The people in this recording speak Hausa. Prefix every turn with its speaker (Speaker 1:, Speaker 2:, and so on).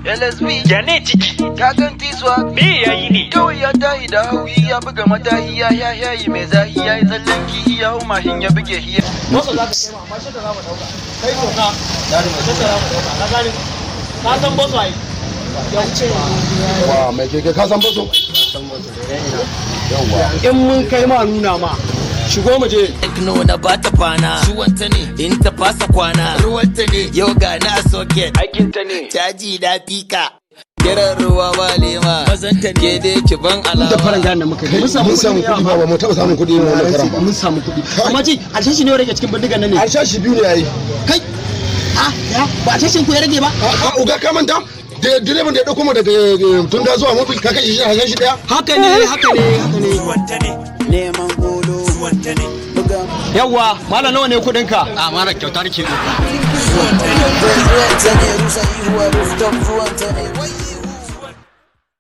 Speaker 1: LSB
Speaker 2: Jane ciki
Speaker 1: ka gan tiswa
Speaker 2: me yayi ne
Speaker 1: kawai ya tahi da hauhi ya buga matahi ya yayi mai zahi ya yi tsallen kihi ya hau mahin ya buge hiya
Speaker 3: motsa za ka kai ma mashin da za mu dauka kai toka mashin da za mu dauka ka gane ka san bosu ai
Speaker 4: wa mai keke ka san baso
Speaker 3: in mun kai ma nuna ma shigo mu je
Speaker 5: Tekno na bata kwana ciwon ta ne in ta fasa kwana ruwan ta ne yau ga na a socket
Speaker 2: aikin ta ne
Speaker 5: caji da fika kiran ruwa ba lema mazanta ke dai ki ban alama
Speaker 3: da faran gane muka yi mun samu
Speaker 4: kuɗi ba mu taɓa samun kuɗi ne wannan karan ba
Speaker 3: mun samu kuɗi amma ji a tashi ne rage cikin bindigan nan ne
Speaker 4: an sha shi biyu ne yayi
Speaker 3: kai ya ba a tashin ku ya rage ba
Speaker 4: a uga ka manta da direban da ya dauko mu daga tun da zuwa mafi ka kashe shi a shi daya
Speaker 3: haka ne
Speaker 5: neman golo
Speaker 3: yawa mala nawa ne kudin ka
Speaker 5: a mara kyautar ki
Speaker 6: ruwan ta ne rusa ihuwa rooftop ruwan ta ne